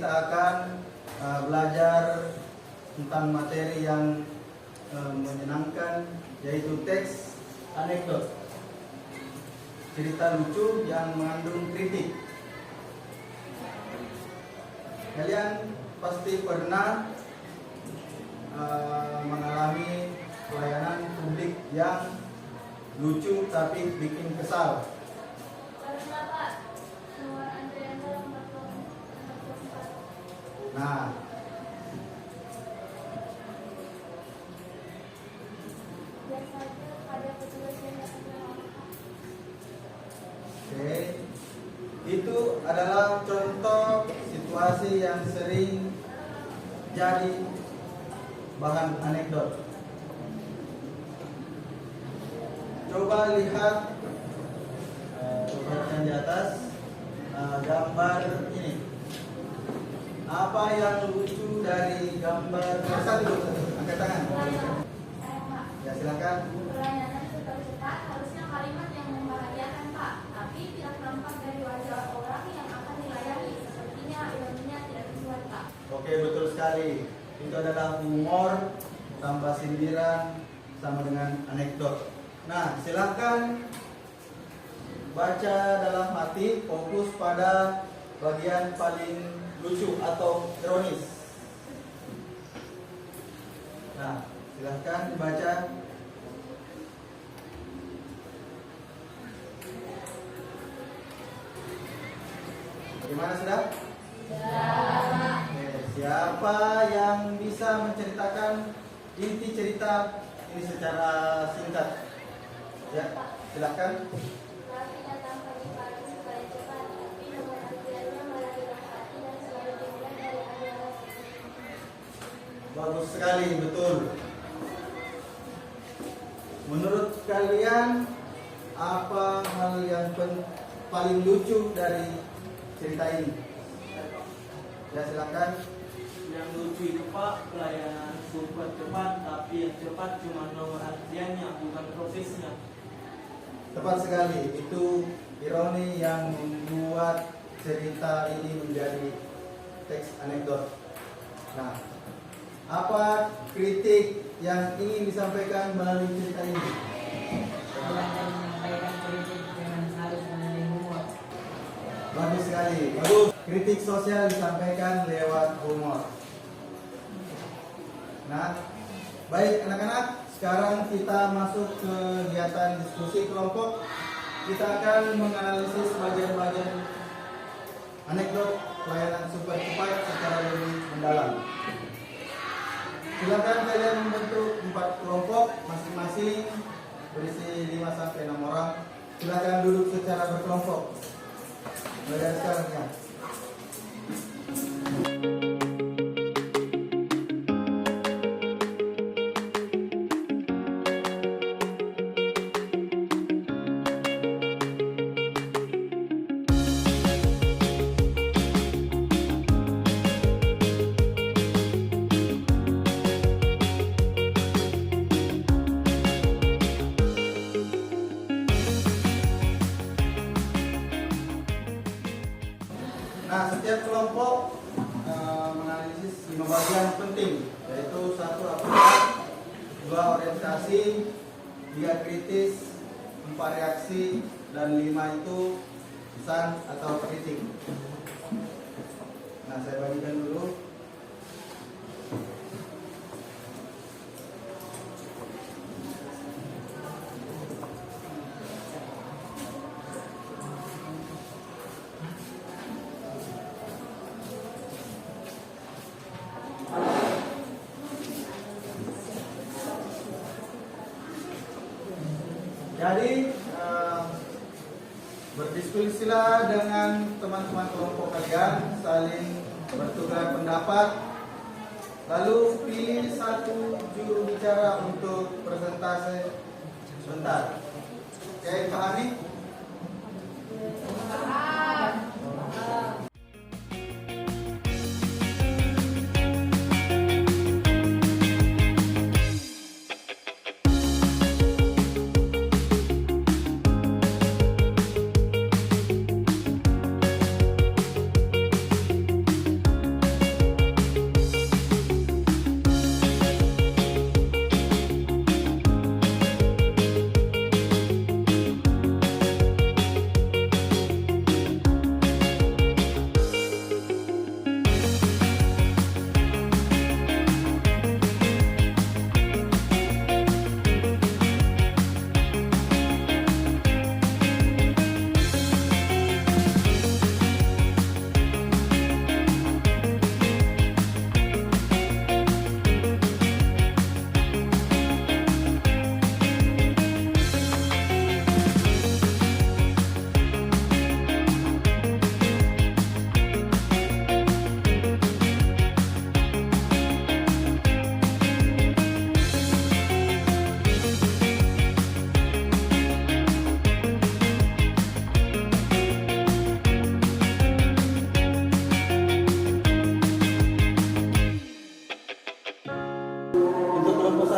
kita akan belajar tentang materi yang menyenangkan, yaitu teks anekdot, cerita lucu yang mengandung kritik. Kalian pasti pernah mengalami pelayanan publik yang lucu tapi bikin kesal. Nah, oke, itu adalah contoh situasi yang sering jadi bahan anekdot. Coba lihat di atas gambar ini. Apa yang lucu dari gambar? Satu, angkat tangan. Ya, silakan. Pelayanan super cepat harusnya kalimat yang membahagiakan, Pak, tapi tidak nampak dari wajah orang yang akan dilayani. Sepertinya ironinya tidak dibuat, Pak. Oke, betul sekali. Itu adalah humor tambah sindiran sama dengan anekdot. Nah, silakan baca dalam hati, fokus pada bagian paling lucu atau ironis. Nah, silahkan dibaca. Gimana sudah? Oke, siapa yang bisa menceritakan inti cerita ini secara singkat? Ya, silahkan. Kami datang pagi-pagi supaya cepat, tapi nomor antriannya malah dilewati dan selalu dimulai dari area. Bagus sekali, betul. Menurut kalian apa hal yang paling lucu dari cerita ini? Ya, silakan. Yang lucu itu, Pak, pelayanan super cepat, tapi yang cepat cuma nomor antriannya, bukan prosesnya. Tepat sekali, itu ironi yang membuat cerita ini menjadi teks anekdot. Nah, apa kritik yang ingin disampaikan melalui cerita ini? Belajar menyampaikan kritik dengan halus mengenai humor. Bagus sekali, bagus. Kritik sosial disampaikan lewat humor. Nah, baik anak-anak, sekarang kita masuk ke kegiatan diskusi kelompok. Kita akan menganalisis bagian-bagian anekdot pelayanan super cepat secara lebih mendalam. Silakan kalian membentuk 4 kelompok masing-masing berisi 5-6 orang. Silakan duduk secara berkelompok. Mulai dari sekarang ya. Nah, setiap kelompok menganalisis 5 bagian penting, yaitu 1 aplikasi, 2 orientasi, 3 kritis, 4 reaksi, dan 5 itu pesan atau kritik. Nah, saya bagikan dulu. Jadi berdiskusilah dengan teman-teman kelompok kalian, saling bertukar pendapat, lalu pilih 1 juru bicara untuk presentasi sebentar. Oke, pahami?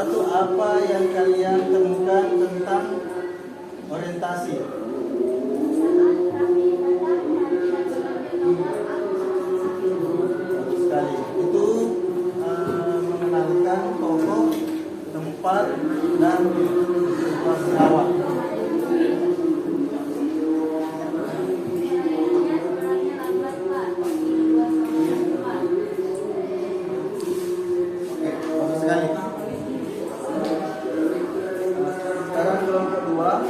satu, apa yang kalian temukan tentang orientasi? Bagus sekali. Itu mengenalkan tokoh, tempat, dan situasi awal. Bagus sekali. Sekarang kelompok dua,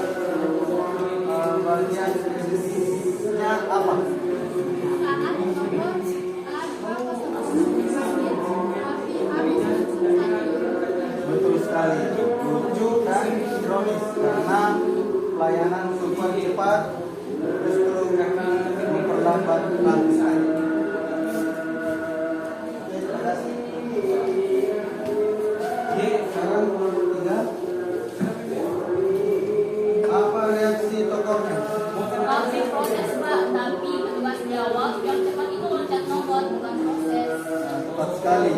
bagian kritisnya apa? Betul sekali, lucu dan ironis karena pelayanan super cepat justru memperlambat latihan. Oke, terima kasih. Oke, sekarang kelompok tiga, apa reaksi tokohnya? Masih proses Pak, tapi petugas jawab yang cepat itu loncat nomor bukan proses. Tepat sekali.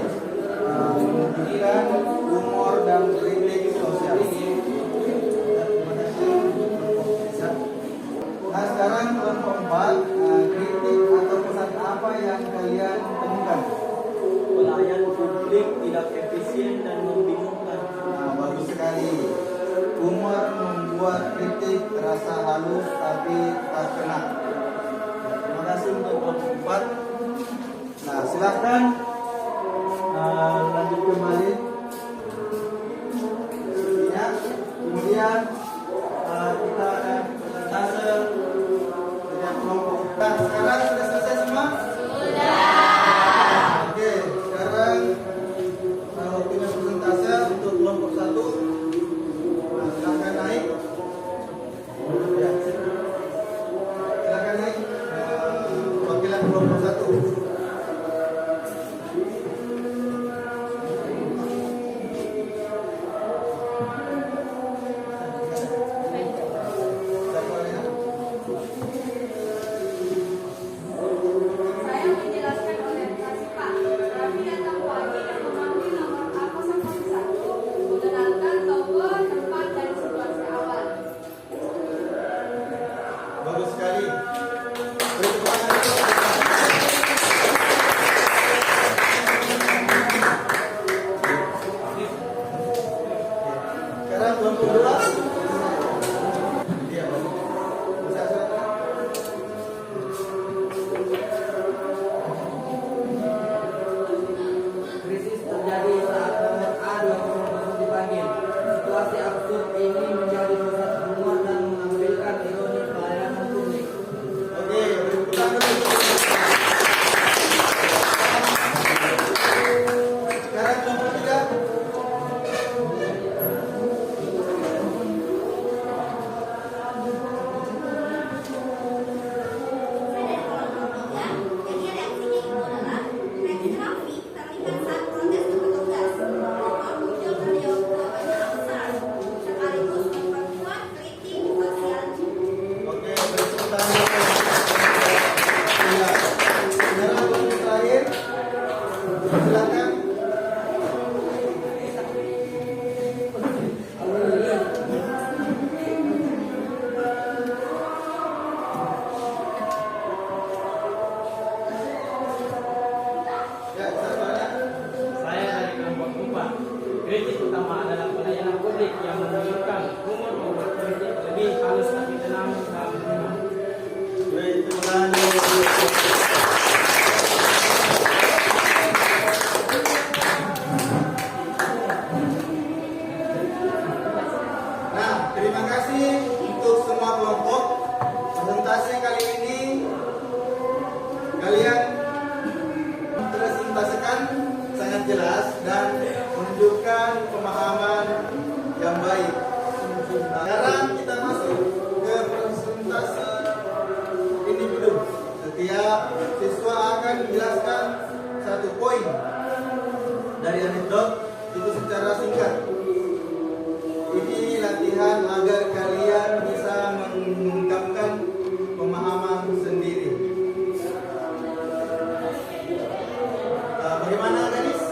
Menunjukkan humor dan kritik sosial. Terima kasih. Nah, sekarang kelompok 4, kritik atau pesan apa yang kalian temukan? Pelayan publik tidak efisien dan membingungkan. Nah, bagus sekali. Humor membuat kritik terasa halus tapi tak kena. Terima kasih untuk kelompok 4. Nah, silakan lanjut kembali. Ya, kemudian kita akan presentase setiap kelompok. Nah, sekarang sudah selesai semua? Sudah. Oke, sekarang waktunya presentase untuk kelompok 1. Nah, silakan naik. Ya, silakan naik. Perwakilan kelompok 1. Saya menjelaskan orientasi Pak. Kami datang pagi dan memanggil nomor A01, mengenalkan tokoh, tempat, dan situasi awal. Bagus sekali. Beri tepuk tangan dulu. Sekarang kelompok 2. Iya, Pak. Bisa, silakan. Krisis terjadi saat nomor A21 dipanggil. Situasi absurd ini menjadi pusat humor dan menampilkan ironi pelayanan publik. Oke, beri tepuk tangan dulu. Sekarang kelompok 3. Jadi reaksinya itu adalah reaksi trafik terlihat saat protes ke petugas. Rumah muncul beliau jawabannya absurd, sekaligus memperkuat kritik sosial. Oke, beri tepuk tangan dulu. Iya. Sekarang kelompok terakhir. Silakan. Ya, silakan. Saya dari kelompok 4. Kritik utama adalah pelayanan publik yang menunjukkan humor membuat kritik lebih halus tapi tenang dan menyenangkan. Beri tepuk tangan dulu. Nah, terima kasih untuk semua kelompok. Presentasi kali ini kalian presentasikan sangat jelas dan menunjukkan pemahaman yang baik. Sekarang kita masuk ke presentasi individu. Setiap siswa akan menjelaskan satu poin dari anekdot itu secara singkat. Ini latihan agar kalian bisa mengungkapkan pemahaman sendiri. Bagaimana, gadis?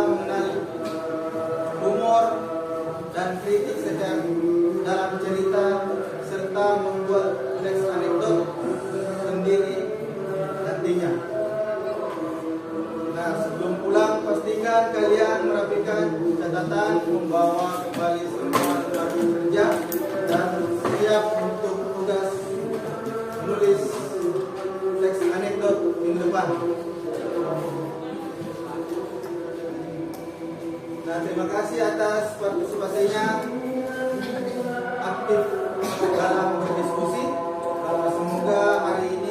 mengenal humor dan kritik setiap dalam cerita serta membuat teks anekdot sendiri nantinya. Nah, sebelum pulang pastikan kalian merapikan catatan, membawa kembali semua kartu kerja dan siap untuk tugas menulis teks anekdot minggu depan. Nah, terima kasih atas partisipasinya aktif dalam berdiskusi. Semoga hari ini